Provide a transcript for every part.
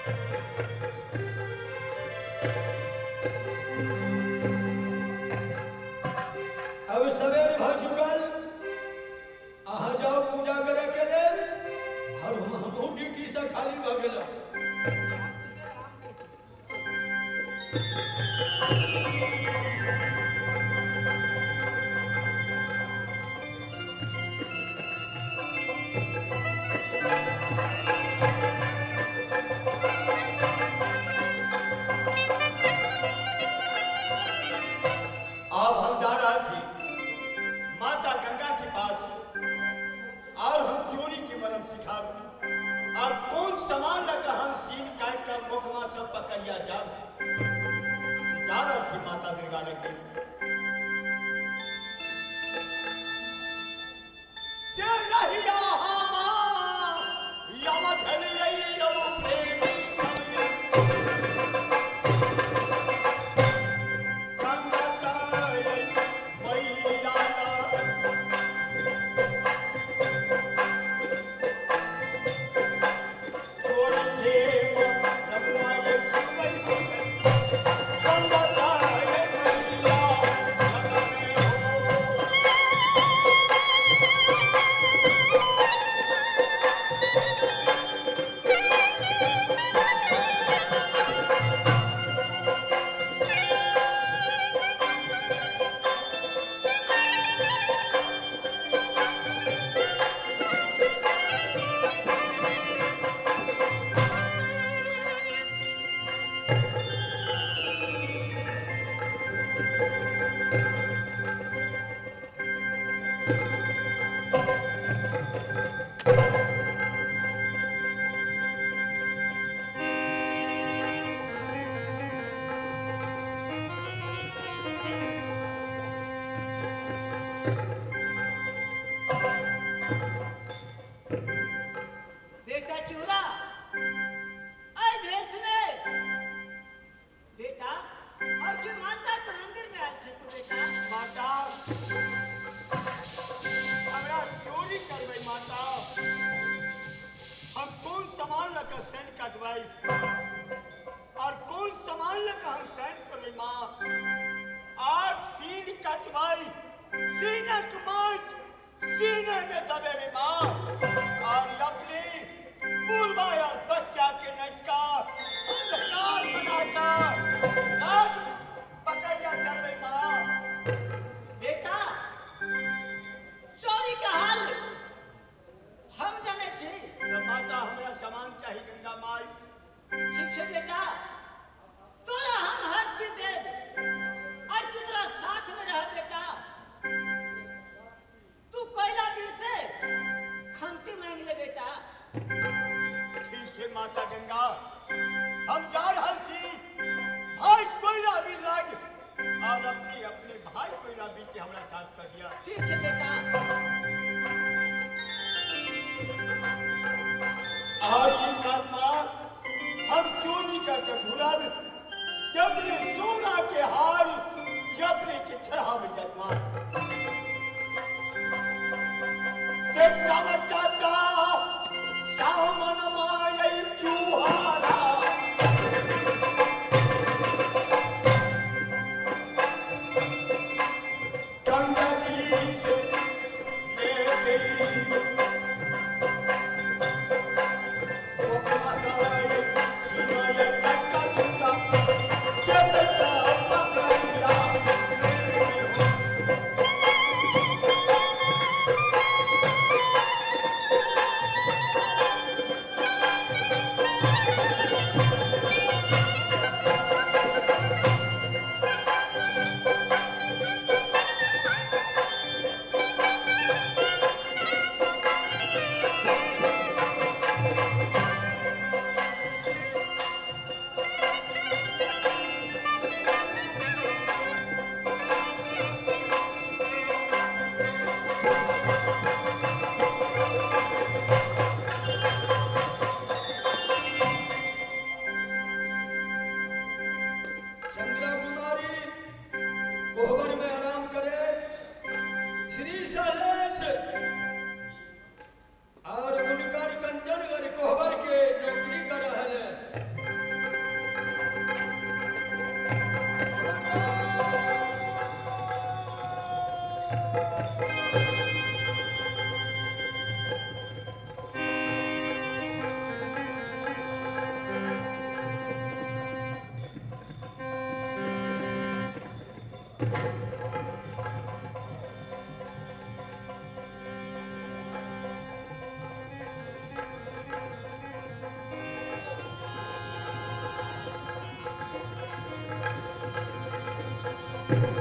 अब सवेर भ चुकल, अहाँ जाओ पूजा करे के लेल, और हमहू ड्यूटी से खाली भ गेल। अब हम जा रहे थे माता गंगा के पास, और हम चोरी की मरम सिखा, और कौन सामान लगा हम सीन काट कर मुकमा सब पकड़िया जा रहे थे माता दुर्गा लगे। बेटा चूरा, आई भेस में बेटा, और जो माता तो मंदिर में आल तू बेटा। माता हमरा चोरी करबै माता, हम कौन सामान लेकर सेंड कटवाई, और कौन सामान लेकर हम सेंड करबै माँ। आज सीन कटवाई, सीनक माट सीने में दबेबे माँ, और अपनी बुढ़वा और बच्चा के नचका अंधकार बनाकर नाक पकड़िया चलबै माँ। बेटा चोरी का हाल हम जाने छी। तो माता हमरा सामान चाहिए गंगा माई। ठीक है बेटा, तोरा हम हर चीज देब, और तू तेरा साथ में रह बेटा। तू कोयला बीर से खंती मांग ले बेटा। ठीक है माता गंगा, हम जा रहे छी भाई कोयला बीर लाग, और अपने अपने भाई कोयला बीर के हमरा साथ कर दिया। ठीक है बेटा। और ये बात माँ, हम चोरी करके घुराब, अपने सोना के हार अपने के चढ़ाव जमा चाचा सामन माय चूहारा गंगा जी से दे गई बेटा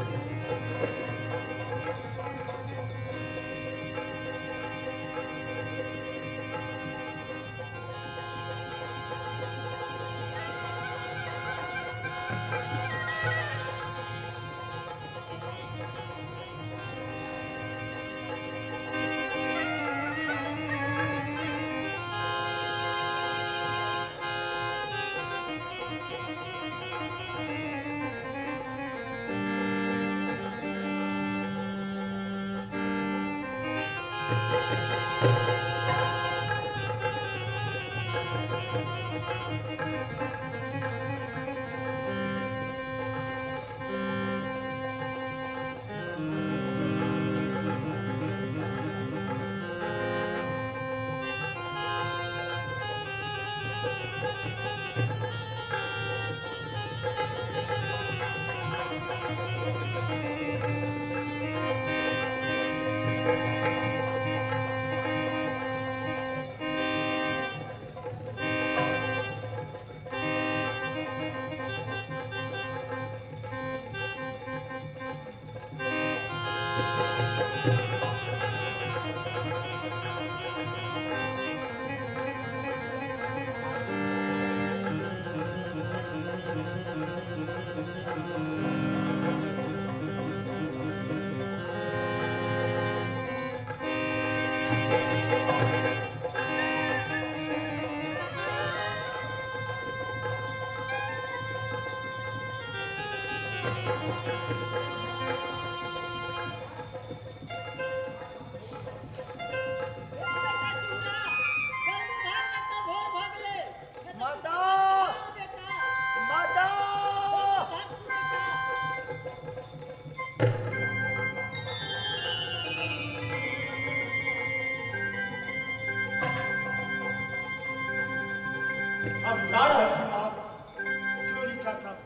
चिहुरा, जल्दी भाग नहीं तो भोर भागले। नहीं तो माता! हाँ बेटा, माता! भाग तू बेटा। अब जा रहा थी बाप चोरी का काम।